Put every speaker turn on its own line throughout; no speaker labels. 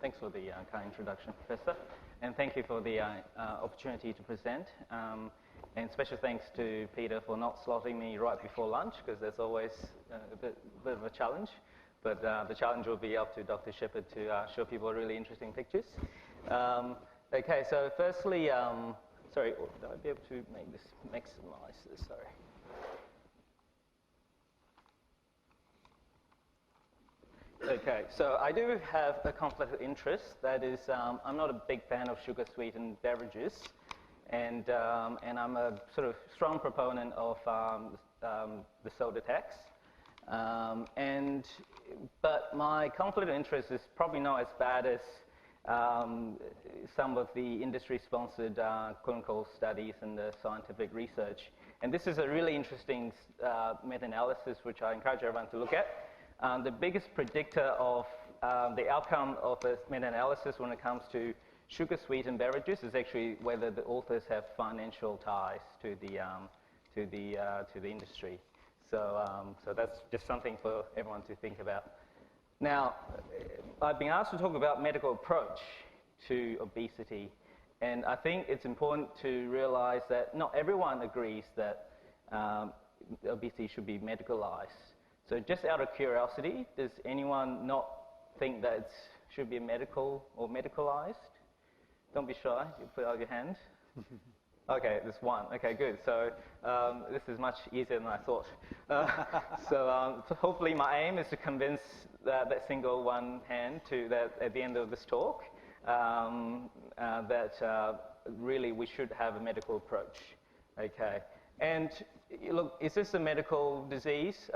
Thanks for the kind introduction, Professor. And thank you for the opportunity to present. And special thanks to Peter for not slotting me right before lunch, because there's always a bit of a challenge. But the challenge will be up to Dr. Shepherd to show people really interesting pictures. Okay, so firstly, sorry, would I be able to maximize this? Sorry. Okay, so I do have a conflict of interest. That is, I'm not a big fan of sugar-sweetened beverages, and I'm a sort of strong proponent of the soda tax. But my conflict of interest is probably not as bad as some of the industry-sponsored clinical studies and the scientific research. And this is a really interesting meta-analysis, which I encourage everyone to look at. The biggest predictor of the outcome of a meta-analysis when it comes to sugar-sweetened beverages is actually whether the authors have financial ties to the industry. So that's just something for everyone to think about. Now, I've been asked to talk about medical approach to obesity, and I think it's important to realize that not everyone agrees that obesity should be medicalized. So just out of curiosity, does anyone not think that it should be medical or medicalized? Don't be shy, you put out your hand. Okay, there's one. Okay, good. So this is much easier than I thought. So hopefully my aim is to convince that single one hand to that at the end of this talk that really we should have a medical approach. Okay, and look, is this a medical disease?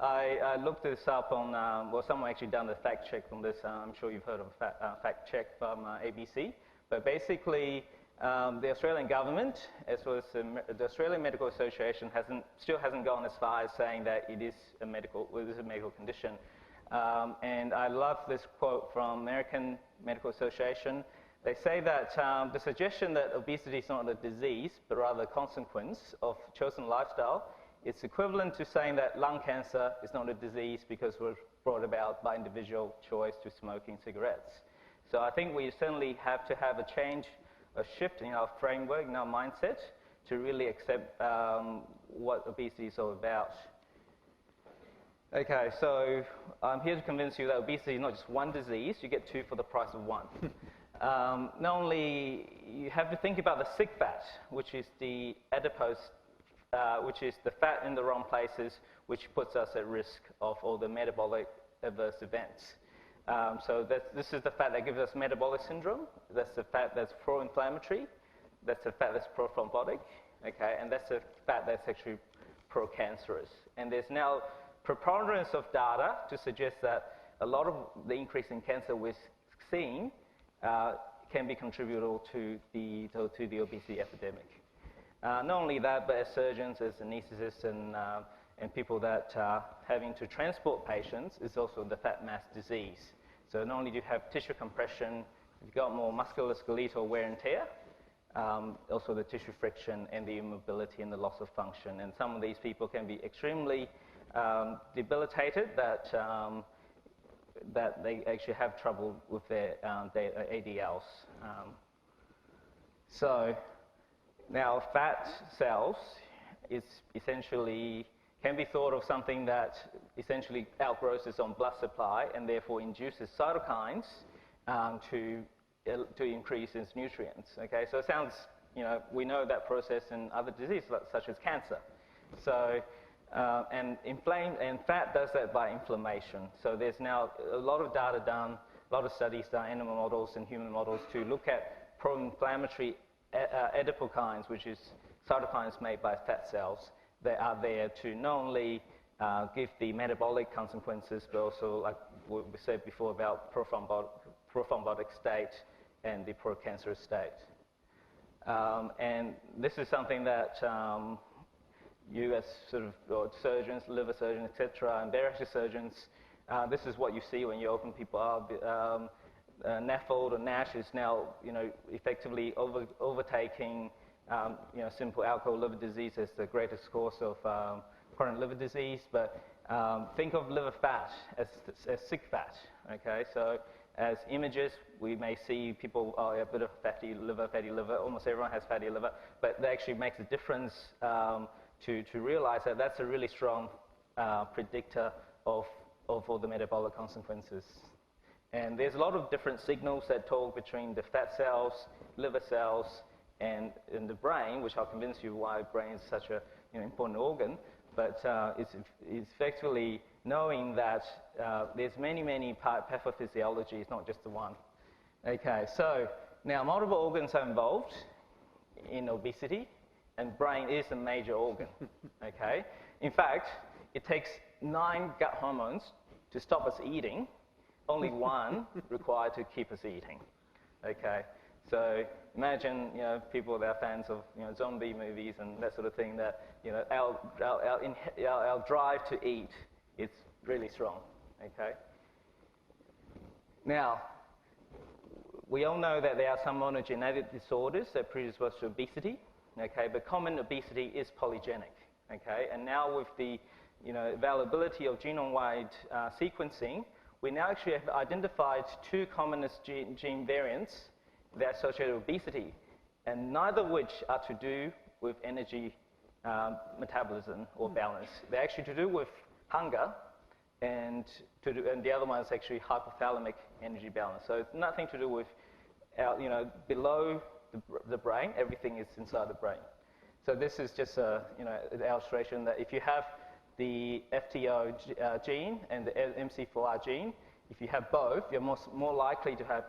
I looked this up on, well, someone actually done a fact check on this. I'm sure you've heard of a fact check from ABC. But basically, the Australian government, as well as the Australian Medical Association, still hasn't gone as far as saying that it is a medical condition. And I love this quote from American Medical Association. They say that the suggestion that obesity is not a disease, but rather a consequence of chosen lifestyle, it's equivalent to saying that lung cancer is not a disease because it was brought about by individual choice to smoking cigarettes. So I think we certainly have to have a shift in our framework, in our mindset, to really accept what obesity is all about. Okay, so I'm here to convince you that obesity is not just one disease, you get two for the price of one. Not only, you have to think about the sick fat, which is the adipose, which is the fat in the wrong places, which puts us at risk of all the metabolic adverse events. So this is the fat that gives us metabolic syndrome. That's the fat that's pro-inflammatory. That's the fat that's pro-thrombotic. Okay, and that's the fat that's actually pro-cancerous. And there's now preponderance of data to suggest that a lot of the increase in cancer we're seeing can be contributable to the obesity epidemic. Not only that, but as surgeons, as anesthetists, and people that are having to transport patients, is also the fat mass disease. So not only do you have tissue compression, you've got more musculoskeletal wear and tear, also the tissue friction and the immobility and the loss of function. And some of these people can be extremely debilitated that they actually have trouble with their ADLs. So now fat cells is essentially can be thought of something that essentially outgrows its own blood supply and therefore induces cytokines to increase its nutrients. Okay, so it sounds, we know that process in other diseases such as cancer. So and fat does that by inflammation. So there's now a lot of data done, a lot of studies done, animal models and human models, to look at pro-inflammatory adipokines, which is cytokines made by fat cells, that are there to not only give the metabolic consequences, but also, like what we said before, about pro-thrombotic state and the pro-cancerous state. And this is something that you as sort of surgeons, liver surgeons, etc., and bariatric surgeons, this is what you see when you open people up. NAFLD or NASH is now, effectively overtaking, simple alcohol liver disease as the greatest cause of chronic liver disease. But think of liver fat as sick fat, Okay, so as images, we may see people, oh, a bit of fatty liver, almost everyone has fatty liver, but that actually makes a difference to realize that that's a really strong predictor of all the metabolic consequences. And there's a lot of different signals that talk between the fat cells, liver cells, and the brain, which I'll convince you why brain is such a important organ. But it's effectively knowing that there's many pathophysiology, it's not just the one. Okay, so now multiple organs are involved in obesity, and brain is a major organ. Okay, in fact, it takes 9 gut hormones to stop us eating, only 1 required to keep us eating. Okay, so imagine people that are fans of zombie movies and that sort of thing. That our drive to eat is really strong. Okay. Now, we all know that there are some monogenetic disorders that predispose to obesity. Okay, but common obesity is polygenic. Okay, and now with the availability of genome-wide sequencing, we now actually have identified 2 commonest gene variants that are associated with obesity, and neither of which are to do with energy metabolism or balance. They're actually to do with hunger, and the other one is actually hypothalamic energy balance. So it's nothing to do with, below the brain. Everything is inside the brain. So this is just an illustration that if you have the FTO gene and the MC4R gene, if you have both, you're more likely to have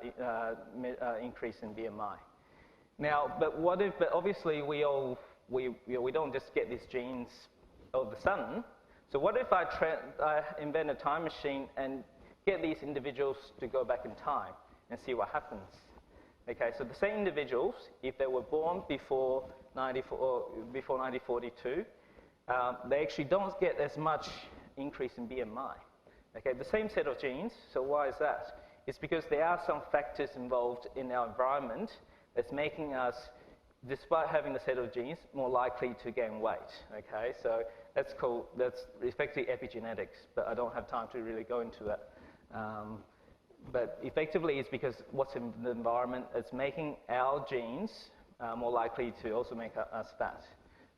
increase in BMI. Now, but obviously we don't just get these genes all of a sudden. So what if I invent a time machine and get these individuals to go back in time and see what happens? Okay, so the same individuals, if they were born before 1942, they actually don't get as much increase in BMI. Okay, the same set of genes. So why is that? It's because there are some factors involved in our environment that's making us, despite having the set of genes, more likely to gain weight. Okay, so that's effectively epigenetics, but I don't have time to really go into that. But effectively, it's because what's in the environment is making our genes more likely to also make us fat.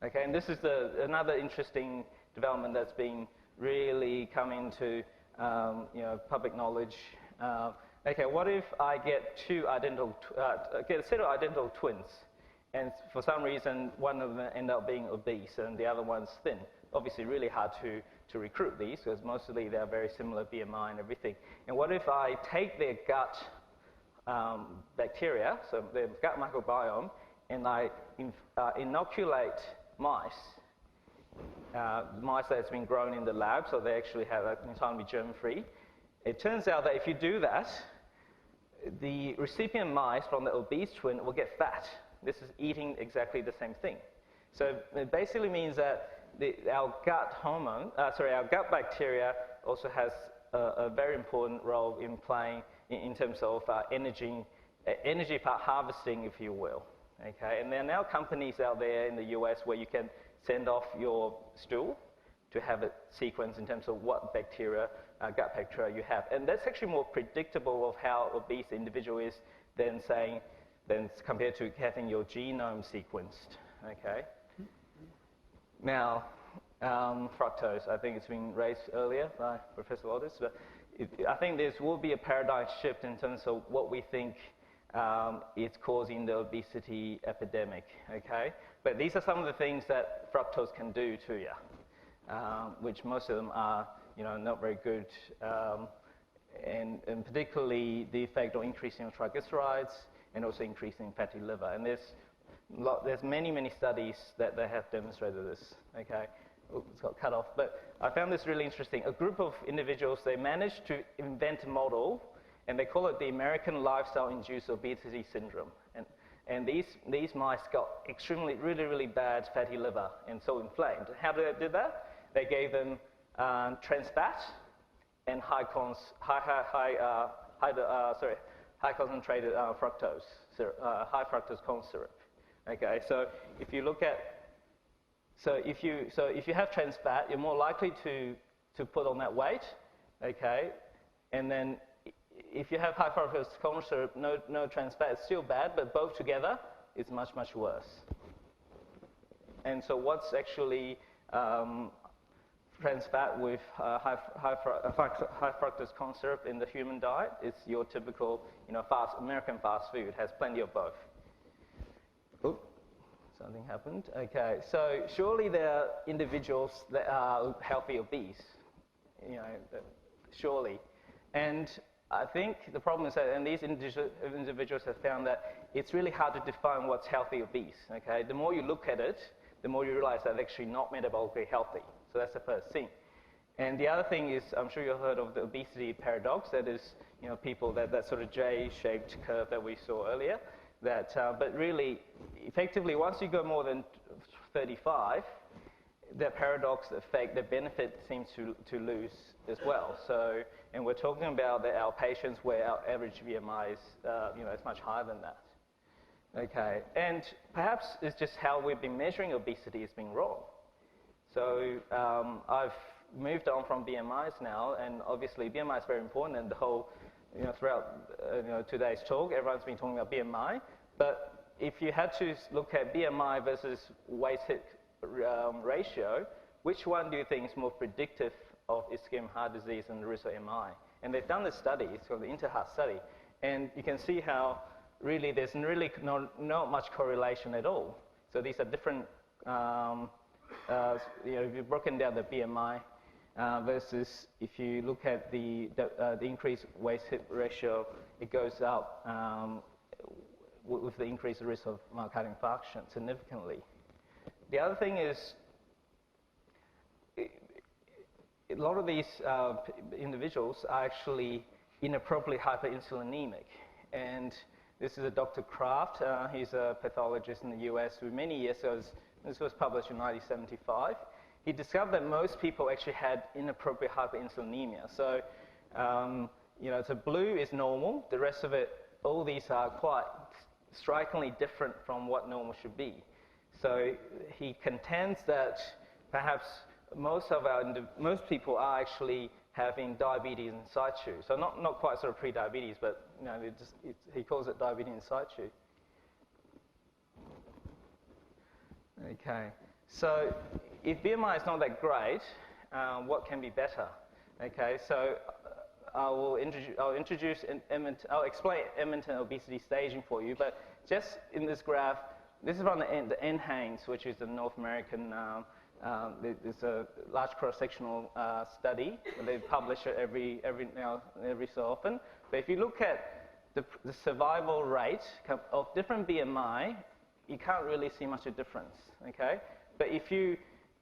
Okay, and this is another interesting development that's been really coming to public knowledge. Okay, what if I get get a set of identical twins, and for some reason one of them end up being obese and the other one's thin? Obviously, really hard to recruit these because mostly they're very similar BMI and everything. And what if I take their gut bacteria, so their gut microbiome, and I inoculate mice that's been grown in the lab, so they actually have entirely germ-free. It turns out that if you do that, the recipient mice from the obese twin will get fat. This is eating exactly the same thing. So it basically means that our gut bacteria also has a very important role in playing in terms of energy harvesting, if you will. Okay, and there are now companies out there in the US where you can send off your stool to have it sequenced in terms of what bacteria, gut bacteria you have. And that's actually more predictable of how obese the individual is than compared to having your genome sequenced. Okay. Now, fructose, I think it's been raised earlier by Professor Audit, but I think there will be a paradigm shift in terms of what we think is causing the obesity epidemic, okay? But these are some of the things that fructose can do to you, which most of them are, not very good, and particularly the effect of increasing triglycerides and also increasing fatty liver. And there's many studies that they have demonstrated this, okay? Oops, it's got cut off, but I found this really interesting. A group of individuals, they managed to invent a model, and they call it the American Lifestyle-Induced Obesity Syndrome. And these mice got really bad fatty liver and so inflamed. How did they do that? They gave them trans fat and high concentrated fructose, high fructose corn syrup. Okay, so if you look at, if you have trans fat, you're more likely to put on that weight. Okay, and then if you have high fructose corn syrup, no trans fat, it's still bad, but both together, it's much, much worse. And so what's actually trans fat with high fructose corn syrup in the human diet? It's your typical, American fast food. It has plenty of both. Oops, something happened. Okay, so surely there are individuals that are healthy obese, surely. And I think the problem is that, and these individuals have found that it's really hard to define what's healthy obese, okay? The more you look at it, the more you realize that they're actually not metabolically healthy. So that's the first thing. And the other thing is, I'm sure you've heard of the obesity paradox. That is, people, that sort of J-shaped curve that we saw earlier. But really, effectively, once you go more than 35, the paradox effect, the benefit seems to lose as well. So, and we're talking about our patients where our average BMI is, is much higher than that. Okay, and perhaps it's just how we've been measuring obesity has been wrong. So I've moved on from BMIs now, and obviously BMI is very important, and the whole, throughout today's talk, everyone's been talking about BMI. But if you had to look at BMI versus waist-hip ratio, which one do you think is more predictive of ischemic heart disease and the risk of MI? And they've done this study, it's called the Interheart study, and you can see how really there's really not much correlation at all. So these are different, if you've broken down the BMI versus if you look at the increased waist-hip ratio, it goes up with the increased risk of myocardial infarction significantly. The other thing is, a lot of these individuals are actually inappropriately hyperinsulinemic. And this is a Dr. Kraft. He's a pathologist in the US for many years. This was published in 1975. He discovered that most people actually had inappropriate hyperinsulinemia. So, so blue is normal. The rest of it, all these are quite strikingly different from what normal should be. So he contends that perhaps most people are actually having diabetes in situ. So not quite sort of pre-diabetes, but he calls it diabetes in situ. Okay, so if BMI is not that great, what can be better? Okay, so I'll explain Edmonton obesity staging for you, but just in this graph, this is from the NHANES, which is the North American, there's a large cross-sectional study. They publish it every so often. But if you look at the survival rate of different BMI, you can't really see much of a difference, okay? But if you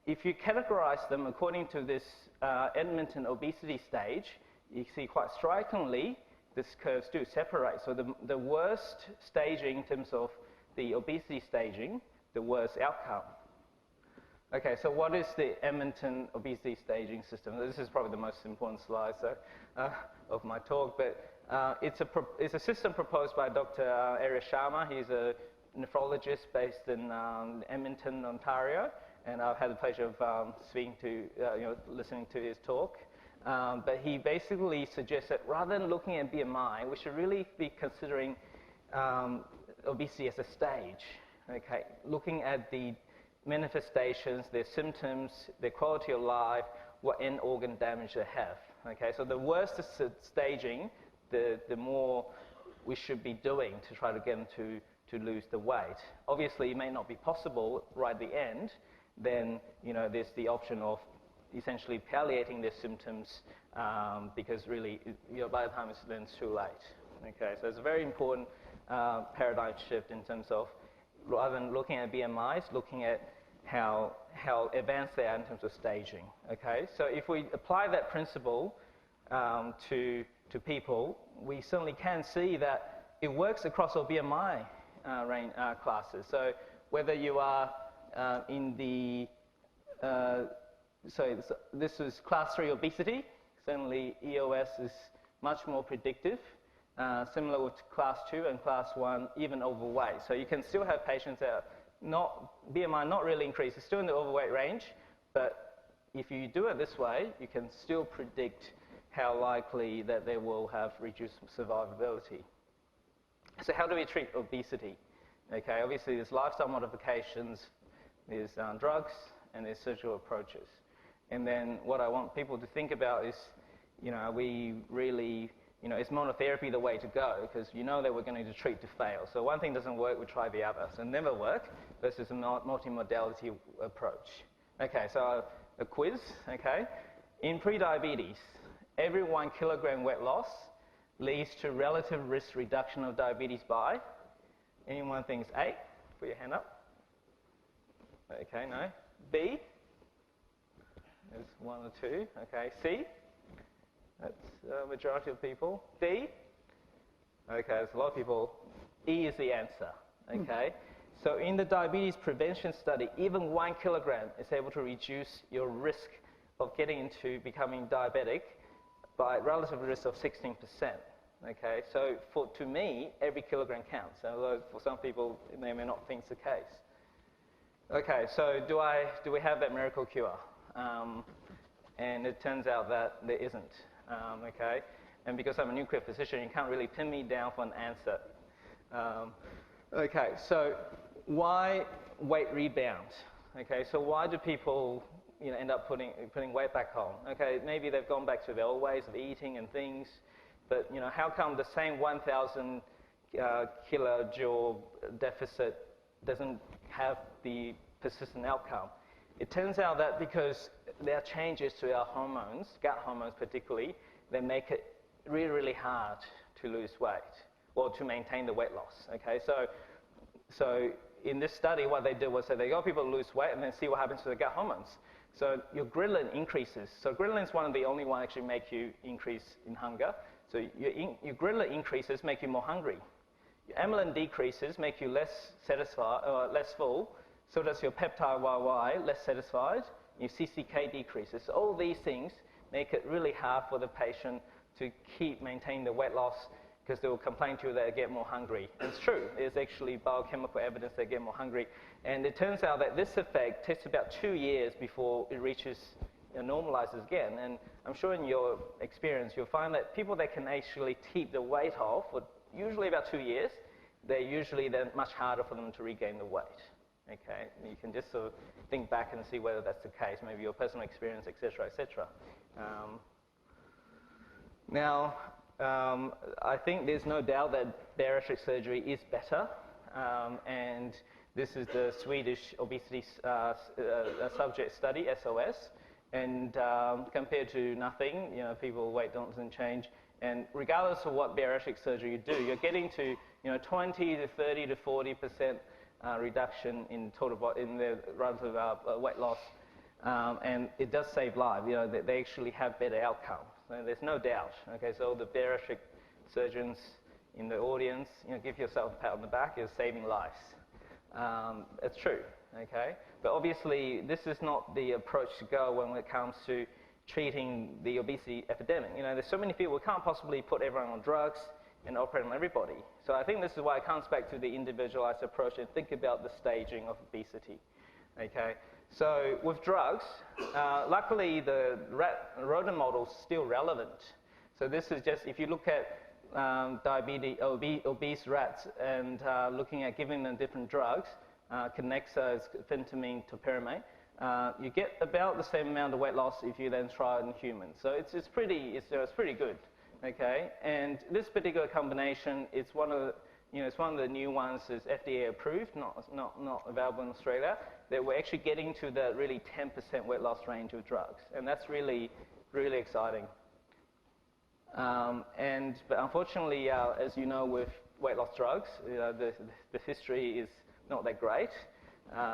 categorize them according to this Edmonton obesity stage, you see quite strikingly, this curves do separate. So the worst staging in terms of the obesity staging, the worst outcome. Okay, so what is the Edmonton obesity staging system? This is probably the most important slide of my talk, but it's a system proposed by Dr. Arya Sharma. He's a nephrologist based in Edmonton, Ontario, and I've had the pleasure of listening to his talk. But he basically suggests that rather than looking at BMI, we should really be considering obesity as a stage. Okay, looking at the manifestations, their symptoms, their quality of life, what end organ damage they have. Okay, so the worse the staging, the more we should be doing to try to get them to lose the weight. Obviously, it may not be possible right at the end. Then there's the option of essentially palliating their symptoms because really, by the time it's too late. Okay, so it's a very important paradigm shift in terms of rather than looking at BMIs, looking at how advanced they are in terms of staging. Okay, so if we apply that principle to people, we certainly can see that it works across all BMI classes. So whether you are in the this is class 3 obesity. Certainly EOS is much more predictive, similar with class 2 and class 1, even overweight. So you can still have patients that are BMI not really increased, it's still in the overweight range, but if you do it this way, you can still predict how likely that they will have reduced survivability. So how do we treat obesity? Okay, obviously there's lifestyle modifications, there's drugs, and there's surgical approaches. And then what I want people to think about is, are we really, is monotherapy the way to go? Because that we're going to treat to fail. So one thing doesn't work, we try the other. So never work versus a multimodality approach. Okay, so a quiz, okay. In pre-diabetes, every 1 kilogram weight loss leads to relative risk reduction of diabetes by, anyone thinks A? Put your hand up. Okay, no. B? There's 1 or 2. Okay, C? That's the majority of people. D? Okay, there's a lot of people. E is the answer, okay? So in the diabetes prevention study, even 1 kilogram is able to reduce your risk of getting into becoming diabetic by relative risk of 16%. Okay, so to me, every kilogram counts, although for some people, they may not think it's the case. Okay, so do we have that miracle cure? And it turns out that there isn't, okay? And because I'm a nuclear physician, you can't really pin me down for an answer. Okay, so why weight rebound? Okay, so why do people end up putting weight back on? Okay, maybe they've gone back to their old ways of eating and things, but how come the same 1,000 kilojoule deficit doesn't have the persistent outcome? It turns out that because there are changes to our hormones, gut hormones particularly, that make it really, really hard to lose weight or to maintain the weight loss. Okay, so in this study, what they did was that they got people to lose weight and then see what happens to the gut hormones. So your ghrelin increases. So ghrelin is one of the only one actually make you increase in hunger. So your ghrelin increases, make you more hungry. Your amylin decreases, make you less satisfied, less full. So does your peptide YY, less satisfied. Your CCK decreases. So all these things make it really hard for the patient to maintain the weight loss because they will complain to you that they get more hungry. And it's true. There's actually biochemical evidence they get more hungry. And it turns out that this effect takes about 2 years before it reaches, normalizes again. And I'm sure in your experience, you'll find that people that can actually keep the weight off for usually about 2 years, they're usually then much harder for them to regain the weight. Okay, you can just sort of think back and see whether that's the case, maybe your personal experience, et cetera, et cetera. Now, I think there's no doubt that bariatric surgery is better, and this is the Swedish obesity subject study, SOS, and compared to nothing, people's weight doesn't change, and regardless of what bariatric surgery you do, you're getting to 20 to 30 to 40% reduction in in the relative weight loss, and it does save lives. They actually have better outcomes. There's no doubt. Okay, so the bariatric surgeons in the audience, give yourself a pat on the back. You're saving lives. It's true. Okay, but obviously this is not the approach to go when it comes to treating the obesity epidemic. There's so many people. We can't possibly put everyone on drugs and operate on everybody. So I think this is why it comes back to the individualized approach and think about the staging of obesity. Okay, so with drugs, luckily the rodent model is still relevant. So this is just, if you look at obese rats and looking at giving them different drugs, Conexa is phentermine, topiramate, you get about the same amount of weight loss if you then try it in humans. So it's pretty good. Okay, and this particular combination is one of the new ones that's FDA approved, not available in Australia. That we're actually getting to the really 10% weight loss range of drugs, and that's really, really exciting. But unfortunately, as you know, with weight loss drugs, the history is not that great.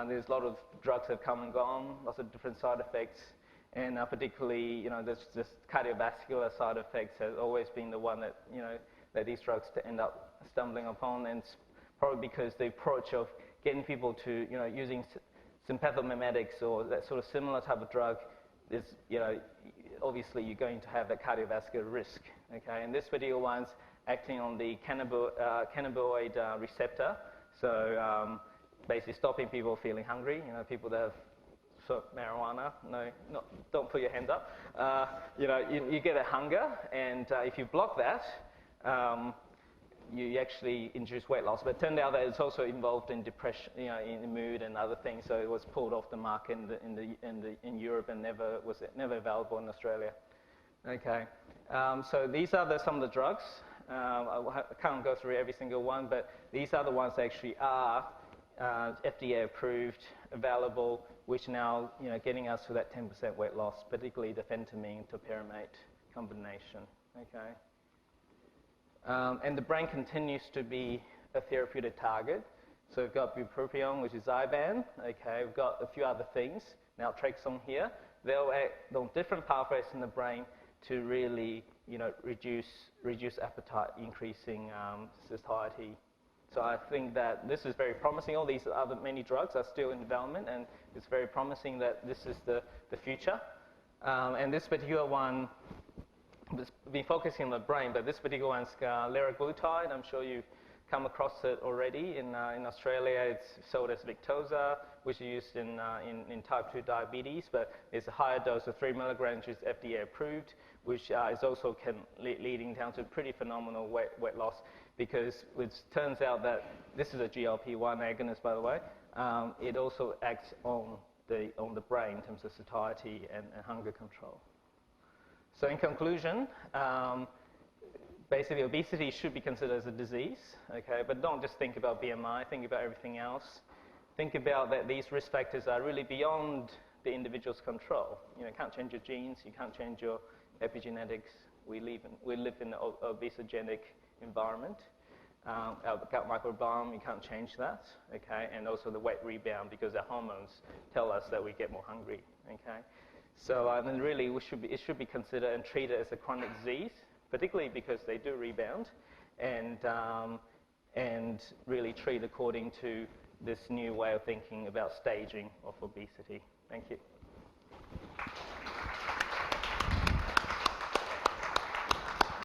There's a lot of drugs that have come and gone, lots of different side effects. And particularly, this cardiovascular side effects has always been the one that, that these drugs end up stumbling upon. And it's probably because the approach of getting people to, using sympathomimetics or that sort of similar type of drug is, obviously you're going to have that cardiovascular risk. Okay, and this particular one's acting on the cannabinoid receptor. So basically stopping people feeling hungry. People that have So marijuana, no, don't put your hand up. You get a hunger, and if you block that, you actually induce weight loss. But it turned out that it's also involved in depression, in mood and other things. So it was pulled off the market in Europe and was never available in Australia. Okay, so these are some of the drugs. I can't go through every single one, but these are the ones that actually are FDA approved, available, which now getting us to that 10% weight loss, particularly the phentermine topiramate combination. Okay. And the brain continues to be a therapeutic target. So we've got Bupropion, which is Zyban. Okay, we've got a few other things. Naltrexone here. They'll act on different pathways in the brain to really, reduce appetite, increasing satiety. So I think that this is very promising. All these other many drugs are still in development, and it's very promising that this is the future. And this particular one, it's been focusing on the brain, but this particular one's Liraglutide. I'm sure you've come across it already. In Australia, it's sold as Victoza, which is used in type 2 diabetes, but it's a higher dose of 3 milligrams, which is FDA approved, which is also leading down to pretty phenomenal weight loss, because it turns out that this is a GLP-1 agonist, by the way. It also acts on the brain in terms of satiety and hunger control. So in conclusion, basically obesity should be considered as a disease, okay? But don't just think about BMI, think about everything else. Think about that these risk factors are really beyond the individual's control. You can't change your genes, you can't change your epigenetics. We live in an obesogenic environment. Our gut microbiome, you can't change that, okay? And also the weight rebound, because the hormones tell us that we get more hungry, okay? So then really it should be considered and treated as a chronic disease, particularly because they do rebound, and really treat according to this new way of thinking about staging of obesity. Thank you.